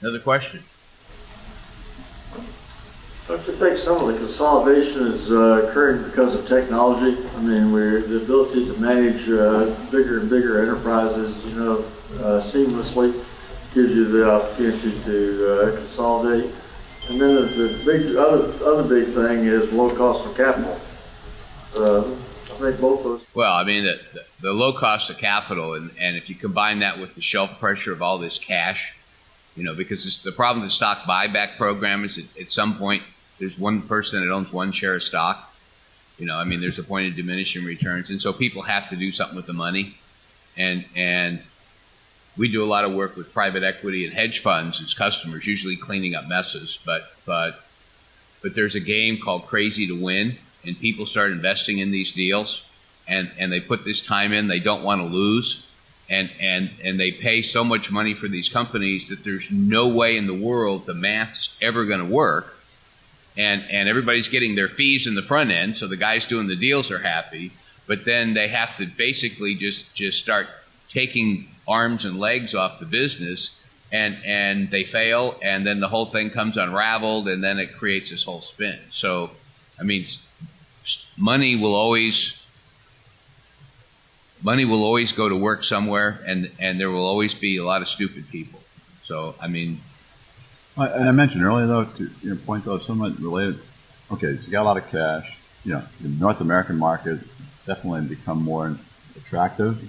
Another question? Don't you think some of the consolidation is occurring because of technology? I mean, the ability to manage bigger and bigger enterprises, seamlessly gives you the opportunity to consolidate. And then the big other big thing is low cost of capital. I think both those. Well, I mean, the low cost of capital, and if you combine that with the shelf pressure of all this cash, because the problem with the stock buyback program is at some point there's one person that owns one share of stock. There's a point of diminishing returns, and so people have to do something with the money, and we do a lot of work with private equity and hedge funds as customers, usually cleaning up messes. But there's a game called Crazy to Win, and people start investing in these deals, and they put this time in they don't want to lose, and they pay so much money for these companies that there's no way in the world the math's ever going to work, and everybody's getting their fees in the front end, so the guys doing the deals are happy, but then they have to basically just start taking arms and legs off the business, and they fail, and then the whole thing comes unraveled, and then it creates this whole spin. So, money will always go to work somewhere, and there will always be a lot of stupid people. So, and I mentioned earlier, though, to your point, though, somewhat related. Okay, so you got a lot of cash. The North American market definitely become more attractive.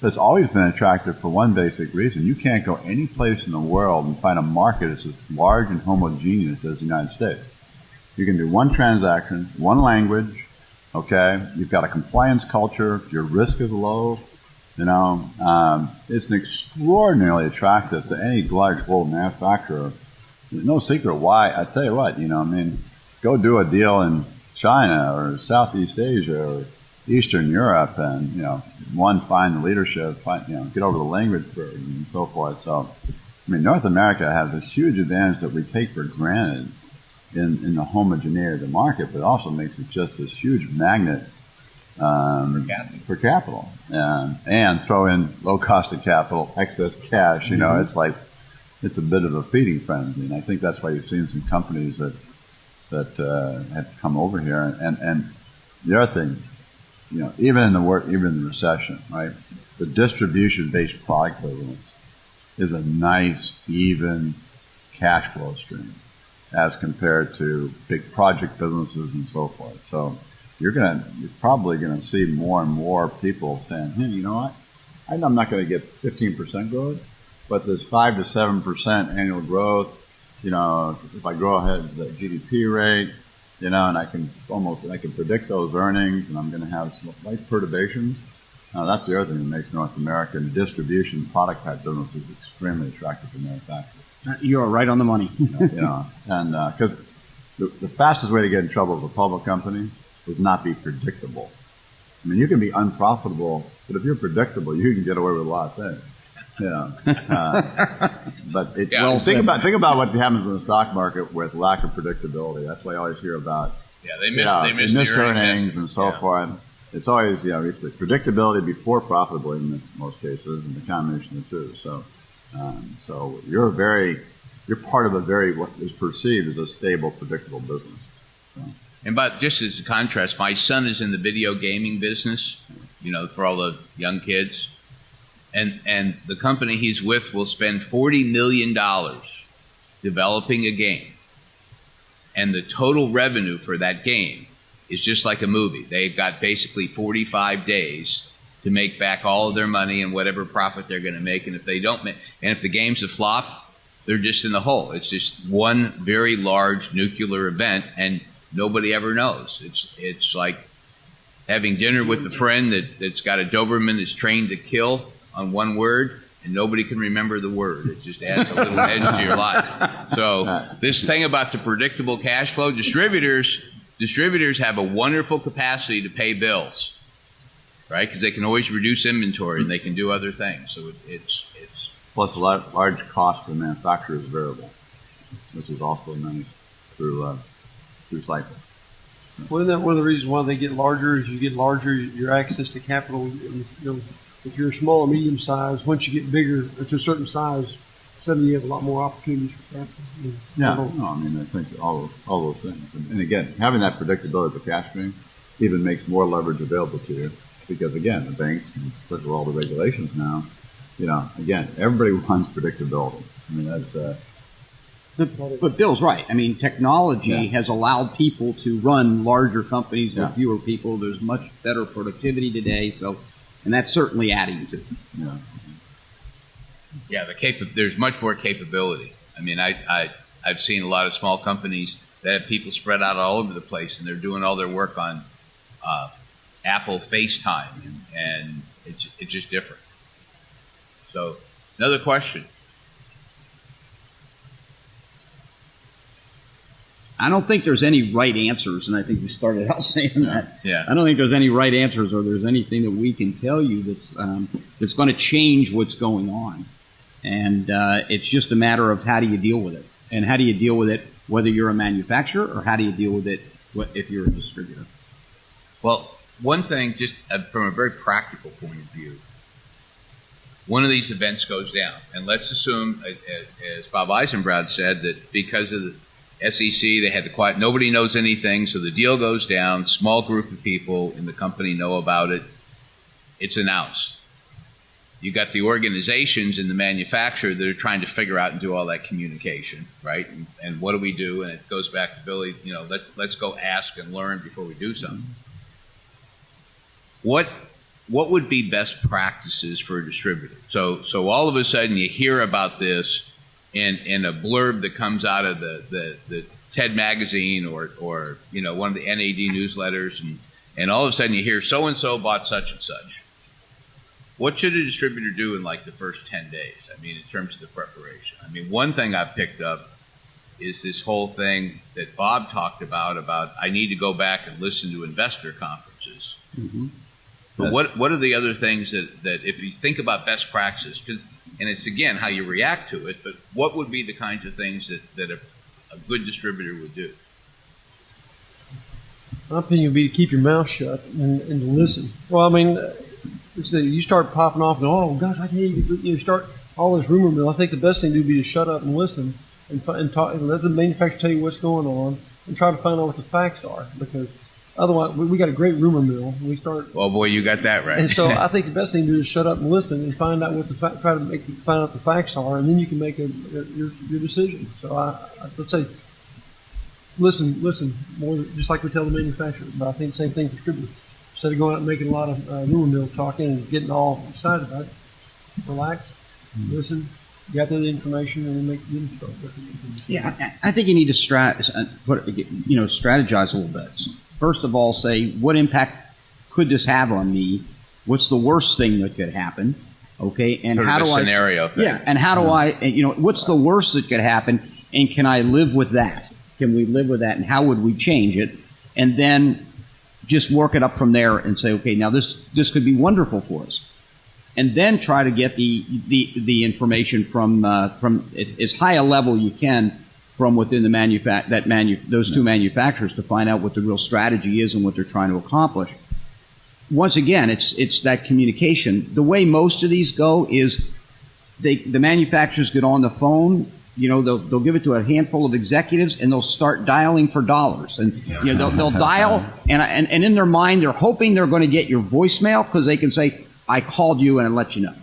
But it's always been attractive for one basic reason. You can't go any place in the world and find a market that's as large and homogeneous as the United States. You can do one transaction, one language, okay? You've got a compliance culture. Your risk is low. It's an extraordinarily attractive to any large global manufacturer. There's no secret why. I tell you what, go do a deal in China or Southeast Asia or Eastern Europe, and find the leadership, get over the language barrier and so forth. So, North America has a huge advantage that we take for granted in the homogeneity of the market, but it also makes it just this huge magnet for capital, and throw in low cost of capital, excess cash. It's like it's a bit of a feeding frenzy, and I think that's why you've seen some companies that have come over here, and the other thing. Even in the recession, right? The distribution-based product business is a nice, even cash flow stream as compared to big project businesses and so forth. So you're probably gonna see more and more people saying, "Hey, you know what? I'm not going to get 15% growth, but this 5 to 7% annual growth. If I grow ahead of the GDP rate." And I can predict those earnings, and I'm going to have some light perturbations. That's the other thing that makes North American distribution product type businesses extremely attractive to manufacturers. You are right on the money. And because the fastest way to get in trouble with a public company is not be predictable. You can be unprofitable, but if you're predictable, you can get away with a lot of things. But think about what happens in the stock market with lack of predictability. That's why I always hear about they miss the earnings and so forth. It's always it's the predictability before profitability in most cases, and the combination of the two. So you're part of what is perceived as a stable, predictable business. So. And but just as a contrast, my son is in the video gaming business, for all the young kids. And the company he's with will spend $40 million developing a game. And the total revenue for that game is just like a movie. They've got basically 45 days to make back all of their money and whatever profit they're going to make. And if they don't make, and if the game's a flop, they're just in the hole. It's just one very large nuclear event, and nobody ever knows. It's like having dinner with a friend that's got a Doberman that's trained to kill on one word, and nobody can remember the word. It just adds a little edge to your life. So this thing about the predictable cash flow, distributors have a wonderful capacity to pay bills, right? Because they can always reduce inventory and they can do other things. So it's plus a large cost for the manufacturer is variable, which is also nice through cycle. Well, isn't that one of the reasons why they get larger? As you get larger, your access to capital. If you're small or medium size, once you get bigger to a certain size, suddenly you have a lot more opportunities for capital. Yeah, no, I mean, I think all those things. And again, having that predictability of the cash stream even makes more leverage available to you because, again, the banks, because of all the regulations now, again, everybody wants predictability. I mean, that's... But Bill's right. I mean, technology has allowed people to run larger companies with fewer people. There's much better productivity today, and that's certainly adding to it. Yeah. Yeah, there's much more capability. I mean, I've seen a lot of small companies that have people spread out all over the place, and they're doing all their work on Apple FaceTime, and it's just different. So, another question. I don't think there's any right answers, and I think you started out saying that. Yeah. I don't think there's any right answers, or there's anything that we can tell you that's going to change what's going on. And it's just a matter of how do you deal with it, and how do you deal with it whether you're a manufacturer or how do you deal with it if you're a distributor. Well, one thing, just from a very practical point of view, one of these events goes down, and let's assume, as Bob Eisenbrown said, that because of the SEC, they had the quiet, nobody knows anything, so the deal goes down, small group of people in the company know about it, it's announced. You got the organizations and the manufacturer that are trying to figure out and do all that communication, right? And what do we do? And it goes back to Billy, let's go ask and learn before we do something. What would be best practices for a distributor? So all of a sudden you hear about this in a blurb that comes out of the TED magazine or one of the NAED newsletters, and all of a sudden you hear so-and-so bought such and such. What should a distributor do in like the first 10 days? I mean, in terms of the preparation. I mean, one thing I've picked up is this whole thing that Bob talked about I need to go back and listen to investor conferences. Mm-hmm. But what are the other things that if you think about best practices, and it's, again, how you react to it, but what would be the kinds of things that a good distributor would do? My opinion would be to keep your mouth shut and to listen. Well, I mean, you start popping off and, oh, gosh, I can't even, you start all this rumor mill. I think the best thing to do would be to shut up and listen and talk, and let the manufacturer tell you what's going on and try to find out what the facts are, because otherwise, we got a great rumor mill. We start. Well, boy, you got that right. And so I think the best thing to do is shut up and listen and find out what try to find out the facts are, and then you can make your decision. So let's say listen more, just like we tell the manufacturer. But I think same thing for distributors. Instead of going out and making a lot of rumor mill talking and getting all excited about it, relax, listen, gather the information, and then start looking. Yeah, I think you need to strategize a little bit. First of all, say, what impact could this have on me? What's the worst thing that could happen? Okay, and how do I scenario thing. Yeah, and how do I? What's the worst that could happen? And can I live with that? Can we live with that? And how would we change it? And then just work it up from there and say, okay, now this could be wonderful for us. And then try to get the information from as high a level you can from within the those two manufacturers to find out what the real strategy is and what they're trying to accomplish. Once again, it's that communication. The way most of these go is the manufacturers get on the phone. They'll give it to a handful of executives and they'll start dialing for dollars. And they'll dial and in their mind they're hoping they're going to get your voicemail because they can say, I called you and I let you know.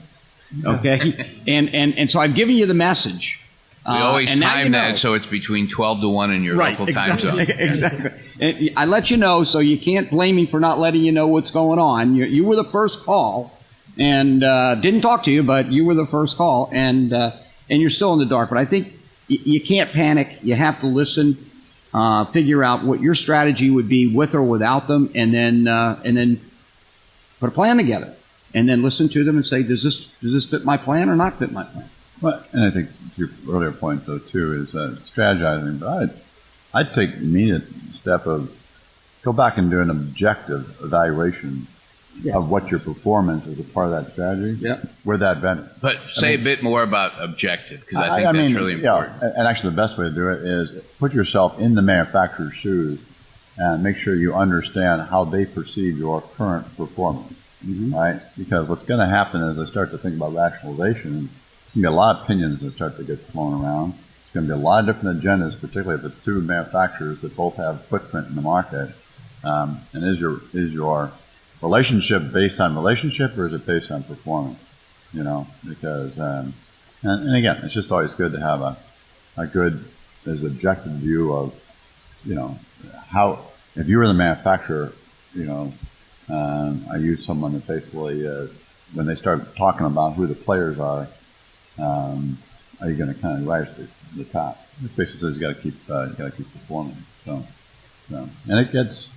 Okay, and so I've given you the message. We always time that so it's between 12 to 1 in your local time zone. Exactly. And I let you know, so you can't blame me for not letting you know what's going on. You were the first call, and didn't talk to you, but you were the first call, and you're still in the dark. But I think you can't panic. You have to listen, figure out what your strategy would be with or without them, and then put a plan together, and then listen to them and say, does this fit my plan or not fit my plan? Well, and I think your earlier point, though, too, is strategizing. But I'd take the immediate step of go back and do an objective evaluation of what your performance is a part of that strategy. Yeah. With that vendor. But say a bit more about objective, because I think that's really important. Yeah, and actually the best way to do it is put yourself in the manufacturer's shoes and make sure you understand how they perceive your current performance. Mm-hmm. Right? Because what's going to happen is I start to think about rationalization. going to be a lot of opinions that start to get thrown around. There's going to be a lot of different agendas, particularly if it's two manufacturers that both have footprint in the market. And is your relationship based on relationship, or is it based on performance? You know, because and again, it's just always good to have a good, as objective view of, you know, how, if you were the manufacturer, you know, I use someone that basically, when they start talking about who the players are you going to kind of rise to the top? It basically says you got to keep performing. So, and it gets,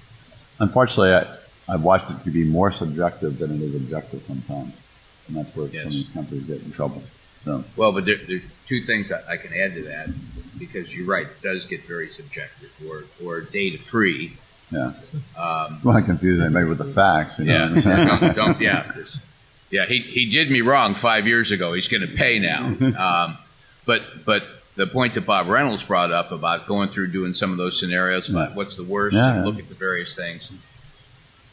unfortunately, I've watched it to be more subjective than it is objective sometimes, and that's where some of these companies get in trouble. So. Well, but there's two things I can add to that, because you're right, it does get very subjective or data free. Yeah. Don't want to confuse anybody with the facts. You know what I'm saying? Yeah, he did me wrong 5 years ago. He's going to pay now. But the point that Bob Reynolds brought up about going through doing some of those scenarios about what's the worst and look at the various things.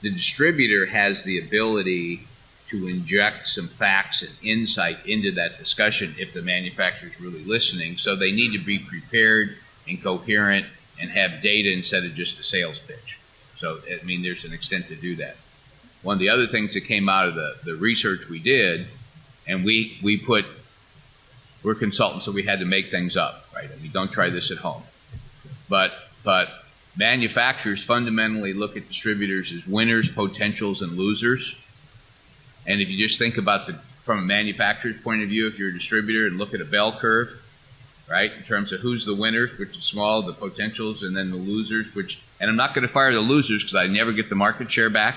The distributor has the ability to inject some facts and insight into that discussion if the manufacturer is really listening. So they need to be prepared and coherent and have data instead of just a sales pitch. So, I mean, there's an extent to do that. One of the other things that came out of the research we did, and we're consultants, so we had to make things up, right? I mean, don't try this at home. But manufacturers fundamentally look at distributors as winners, potentials, and losers. And if you just think about from a manufacturer's point of view, if you're a distributor and look at a bell curve, right, in terms of who's the winners, which is small, the potentials, and then the losers, and I'm not going to fire the losers because I never get the market share back.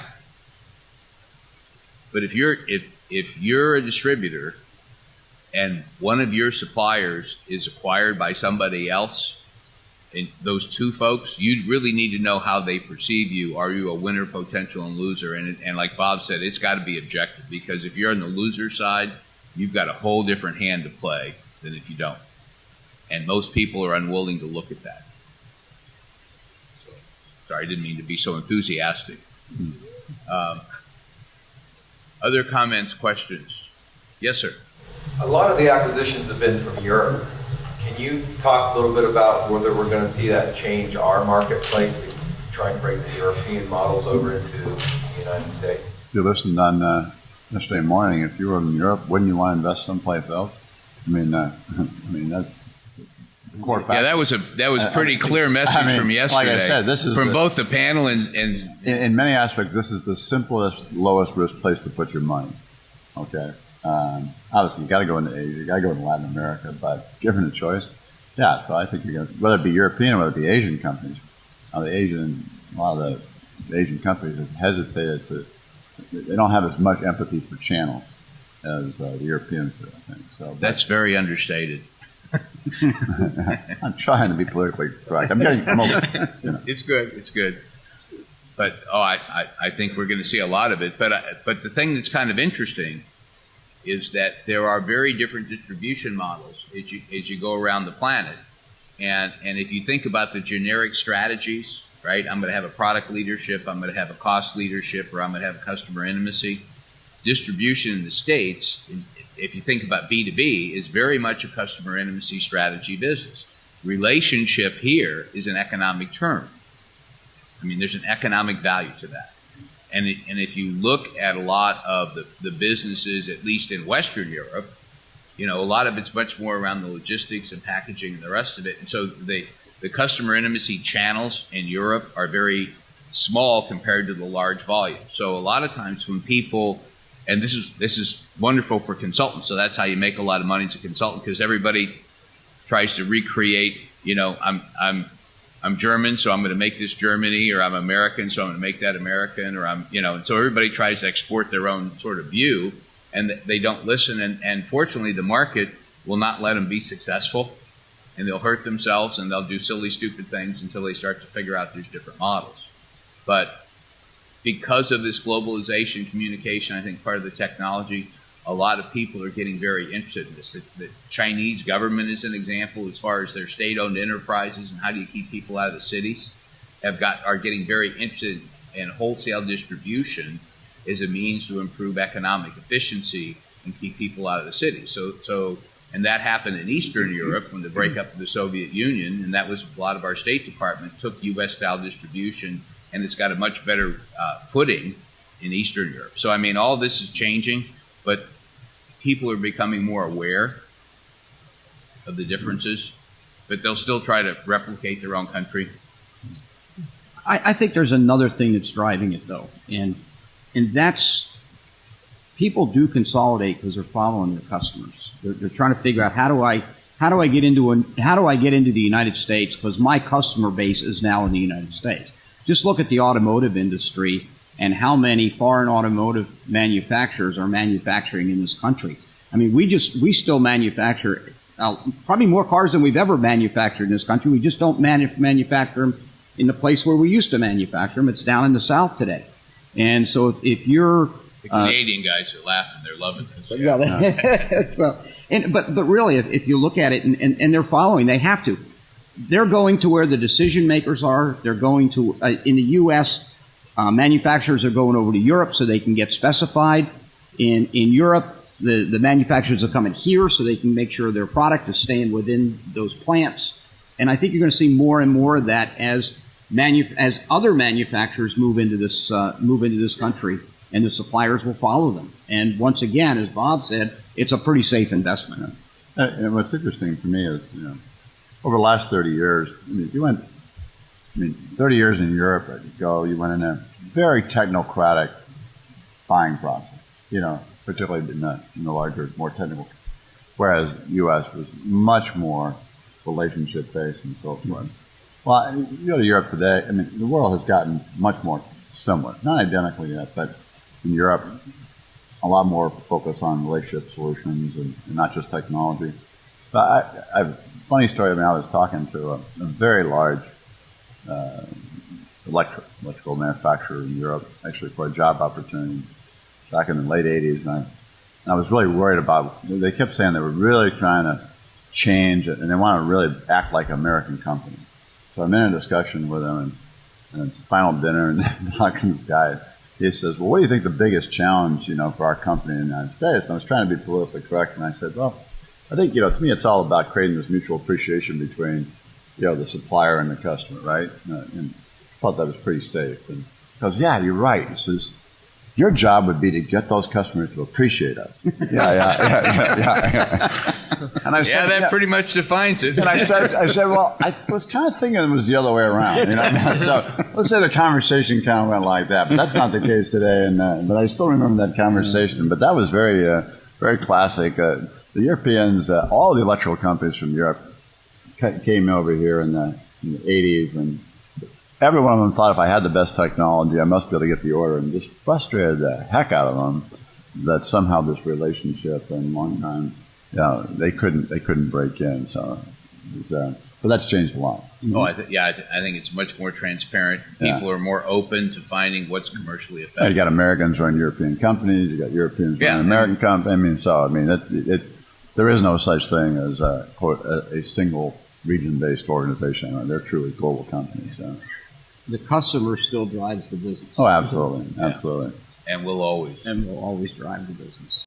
But if you're a distributor and one of your suppliers is acquired by somebody else, and those two folks, you really need to know how they perceive you. Are you a winner, potential, and loser? And like Bob said, it's got to be objective, because if you're on the loser side, you've got a whole different hand to play than if you don't. And most people are unwilling to look at that. So, sorry, I didn't mean to be so enthusiastic. Other comments, questions? Yes, sir. A lot of the acquisitions have been from Europe. Can you talk a little bit about whether we're going to see that change our marketplace to try and bring the European models over into the United States? If you listened on yesterday morning, if you were in Europe, wouldn't you want to invest someplace else? I mean, that's the core fact. Yeah, that was a pretty clear message from yesterday. Like I said, this is from both the panel and in many aspects, this is the simplest, lowest risk place to put your money. Okay. Obviously, you got to go into Asia, you got to go into Latin America, but given a choice, yeah. So I think you're going to, whether it be European or whether it be Asian companies, a lot of the Asian companies have hesitated they don't have as much empathy for channels as the Europeans do, I think. So that's very understated. I'm trying to be politically correct. I'm getting promoted. You know. It's good. But I think we're going to see a lot of it. But the thing that's kind of interesting is that there are very different distribution models as you go around the planet. And if you think about the generic strategies, right, I'm going to have a product leadership, I'm going to have a cost leadership, or I'm going to have a customer intimacy. Distribution in the States, if you think about B2B, is very much a customer intimacy strategy business. Relationship here is an economic term. I mean, there's an economic value to that. And if you look at a lot of the businesses, at least in Western Europe, you know, a lot of it's much more around the logistics and packaging and the rest of it. And so the customer intimacy channels in Europe are very small compared to the large volume. So a lot of times when people, and this is wonderful for consultants, so that's how you make a lot of money as a consultant, because everybody tries to recreate, you know, I'm German, so I'm going to make this Germany, or I'm American, so I'm going to make that American, or and so everybody tries to export their own sort of view, and they don't listen, and fortunately the market will not let them be successful, and they'll hurt themselves, and they'll do silly, stupid things until they start to figure out there's different models. But because of this globalization, communication, I think part of the technology, a lot of people are getting very interested in this. The Chinese government is an example as far as their state-owned enterprises and how do you keep people out of the cities, are getting very interested in wholesale distribution as a means to improve economic efficiency and keep people out of the cities. So And that happened in Eastern Europe when the breakup of the Soviet Union, and that was a lot of our State Department took U.S.-style distribution, and it's got a much better footing in Eastern Europe. So, I mean, all this is changing, but people are becoming more aware of the differences, but they'll still try to replicate their own country. I think there's another thing that's driving it, though, and that's people do consolidate because they're following their customers. They're trying to figure out how do I get into the United States because my customer base is now in the United States. Just look at the automotive industry and how many foreign automotive manufacturers are manufacturing in this country. I mean, we still manufacture probably more cars than we've ever manufactured in this country. We just don't manufacture them in the place where we used to manufacture them. It's down in the South today. And so if you're The Canadian guys are laughing; they're loving this. Yeah. But really, if you look at it, and they're following, they have to. They're going to where the decision makers are. They're going to in the U.S. Manufacturers are going over to Europe so they can get specified. In Europe, the manufacturers are coming here so they can make sure their product is staying within those plants. And I think you're going to see more and more of that as other manufacturers move into this country, and the suppliers will follow them. And once again, as Bob said, it's a pretty safe investment. And what's interesting for me is, over the last 30 years, 30 years in Europe, you went in a very technocratic buying process, particularly in the larger, more technical, whereas U.S. was much more relationship-based and so forth. Well, you go to Europe today, the world has gotten much more similar. Not identically yet, but in Europe, a lot more focus on relationship solutions and not just technology. But I have a funny story. I was talking to a very large electrical manufacturer in Europe, actually for a job opportunity back in the late 80s. And I was really worried about, they kept saying they were really trying to change it, and they want to really act like an American company. So I'm in a discussion with them, and it's the final dinner, and talking to this guy. He says, well, what do you think the biggest challenge, for our company in the United States? And I was trying to be politically correct, and I said, well, I think, to me, it's all about creating this mutual appreciation between, the supplier and the customer, right? And I thought that was pretty safe. And he goes, yeah, you're right. He says, your job would be to get those customers to appreciate us. Yeah. And I said, that pretty much defines it. And I said, well, I was kind of thinking it was the other way around. So let's say the conversation kind of went like that, but that's not the case today. And but I still remember that conversation. But that was very, very classic. The Europeans, all the electrical companies from Europe came over here in the 80s, and every one of them thought if I had the best technology, I must be able to get the order, and just frustrated the heck out of them that somehow this relationship and long time, they couldn't break in. So, but that's changed a lot. Oh, I think it's much more transparent. People are more open to finding what's commercially effective. You got Americans running European companies. You got Europeans running American companies. There is no such thing as a single region-based organization. They're truly global companies. So. The customer still drives the business. Oh, absolutely. And will always drive the business.